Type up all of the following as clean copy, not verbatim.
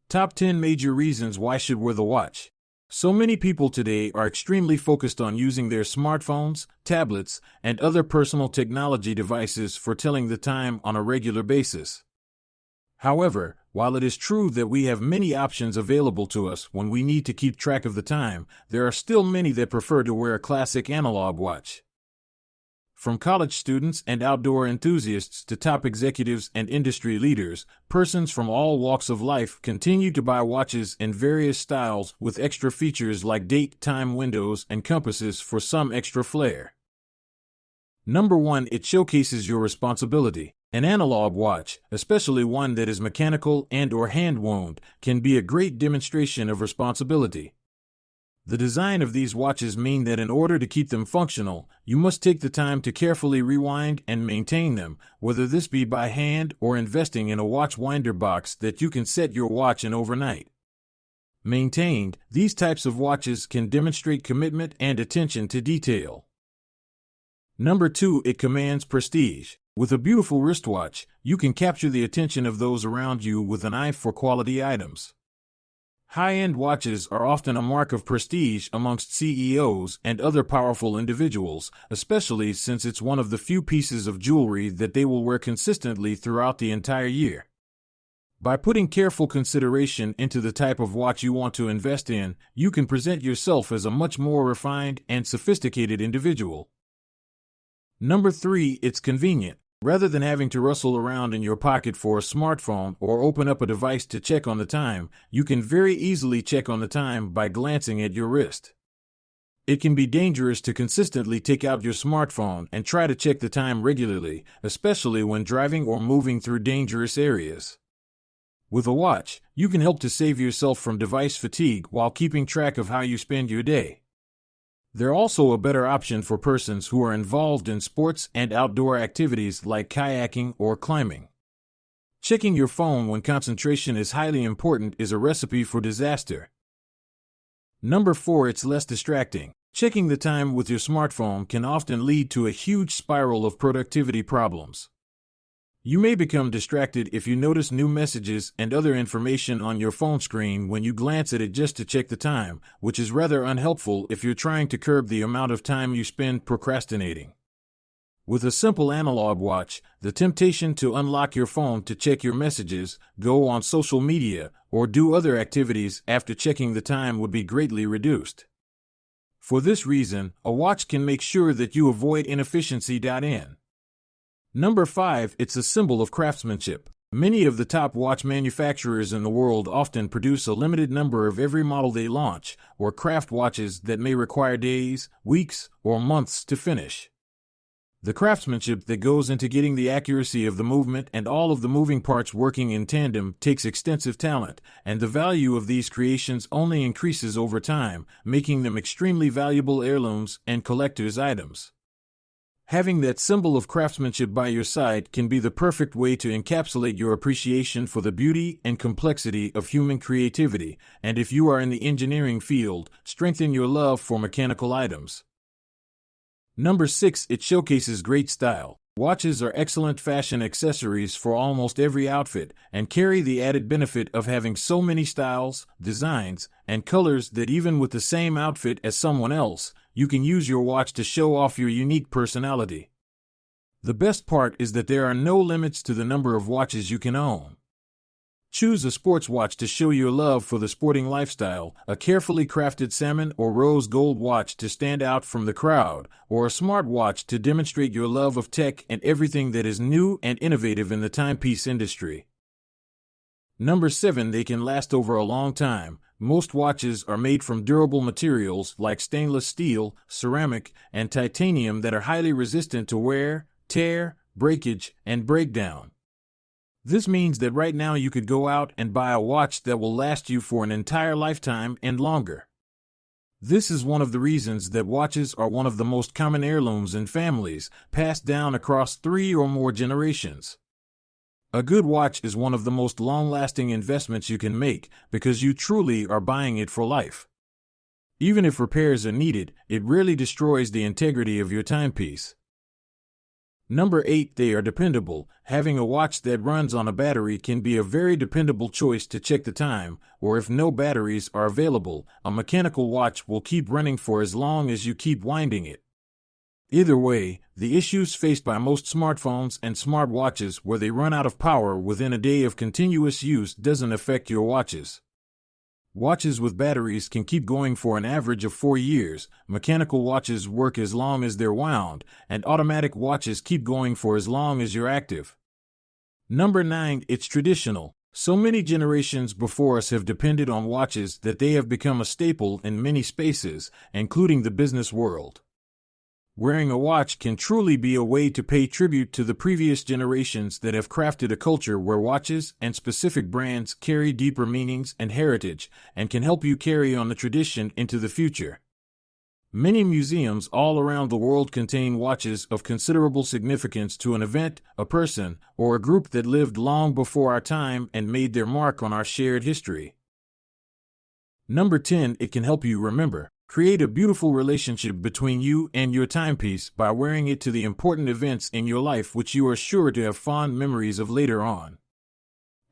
Top 10 major reasons why should wear the watch. So many people today are extremely focused on using their smartphones, tablets, and other personal technology devices for telling the time on a regular basis. However, while it is true that we have many options available to us when we need to keep track of the time, there are still many that prefer to wear a classic analog watch. From college students and outdoor enthusiasts to top executives and industry leaders, persons from all walks of life continue to buy watches in various styles with extra features like date, time windows, and compasses for some extra flair. Number 1, it showcases your responsibility. An analog watch, especially one that is mechanical and/or hand-wound, can be a great demonstration of responsibility. The design of these watches mean that in order to keep them functional, you must take the time to carefully rewind and maintain them, whether this be by hand or investing in a watch winder box that you can set your watch in overnight. Maintained, these types of watches can demonstrate commitment and attention to detail. Number 2, it commands prestige. With a beautiful wristwatch, you can capture the attention of those around you with an eye for quality items. High-end watches are often a mark of prestige amongst CEOs and other powerful individuals, especially since it's one of the few pieces of jewelry that they will wear consistently throughout the entire year. By putting careful consideration into the type of watch you want to invest in, you can present yourself as a much more refined and sophisticated individual. Number 3, it's convenient. Rather than having to rustle around in your pocket for a smartphone or open up a device to check on the time, you can very easily check on the time by glancing at your wrist. It can be dangerous to consistently take out your smartphone and try to check the time regularly, especially when driving or moving through dangerous areas. With a watch, you can help to save yourself from device fatigue while keeping track of how you spend your day. They're also a better option for persons who are involved in sports and outdoor activities like kayaking or climbing. Checking your phone when concentration is highly important is a recipe for disaster. Number 4, it's less distracting. Checking the time with your smartphone can often lead to a huge spiral of productivity problems. You may become distracted if you notice new messages and other information on your phone screen when you glance at it just to check the time, which is rather unhelpful if you're trying to curb the amount of time you spend procrastinating. With a simple analog watch, the temptation to unlock your phone to check your messages, go on social media, or do other activities after checking the time would be greatly reduced. For this reason, a watch can make sure that you avoid inefficiency. Number 5, it's a symbol of craftsmanship. Many of the top watch manufacturers in the world often produce a limited number of every model they launch, or craft watches that may require days, weeks, or months to finish. The craftsmanship that goes into getting the accuracy of the movement and all of the moving parts working in tandem takes extensive talent, and the value of these creations only increases over time, making them extremely valuable heirlooms and collector's items. Having that symbol of craftsmanship by your side can be the perfect way to encapsulate your appreciation for the beauty and complexity of human creativity, and if you are in the engineering field, strengthen your love for mechanical items. Number 6, it showcases great style. Watches are excellent fashion accessories for almost every outfit, and carry the added benefit of having so many styles, designs, and colors that even with the same outfit as someone else, you can use your watch to show off your unique personality. The best part is that there are no limits to the number of watches you can own. Choose a sports watch to show your love for the sporting lifestyle, a carefully crafted salmon or rose gold watch to stand out from the crowd, or a smart watch to demonstrate your love of tech and everything that is new and innovative in the timepiece industry. Number 7, they can last over a long time. Most watches are made from durable materials like stainless steel, ceramic, and titanium that are highly resistant to wear, tear, breakage, and breakdown. This means that right now you could go out and buy a watch that will last you for an entire lifetime and longer. This is one of the reasons that watches are one of the most common heirlooms in families, passed down across 3 or more generations. A good watch is one of the most long-lasting investments you can make because you truly are buying it for life. Even if repairs are needed, it rarely destroys the integrity of your timepiece. Number 8, they are dependable. Having a watch that runs on a battery can be a very dependable choice to check the time, or if no batteries are available, a mechanical watch will keep running for as long as you keep winding it. Either way, the issues faced by most smartphones and smartwatches where they run out of power within a day of continuous use doesn't affect your watches. Watches with batteries can keep going for an average of 4 years, mechanical watches work as long as they're wound, and automatic watches keep going for as long as you're active. Number 9, it's traditional. So many generations before us have depended on watches that they have become a staple in many spaces, including the business world. Wearing a watch can truly be a way to pay tribute to the previous generations that have crafted a culture where watches and specific brands carry deeper meanings and heritage, and can help you carry on the tradition into the future. Many museums all around the world contain watches of considerable significance to an event, a person, or a group that lived long before our time and made their mark on our shared history. Number 10, it can help you remember. Create a beautiful relationship between you and your timepiece by wearing it to the important events in your life which you are sure to have fond memories of later on.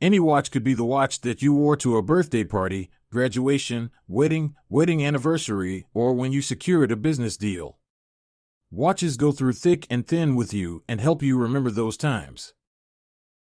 Any watch could be the watch that you wore to a birthday party, graduation, wedding anniversary, or when you secured a business deal. Watches go through thick and thin with you and help you remember those times.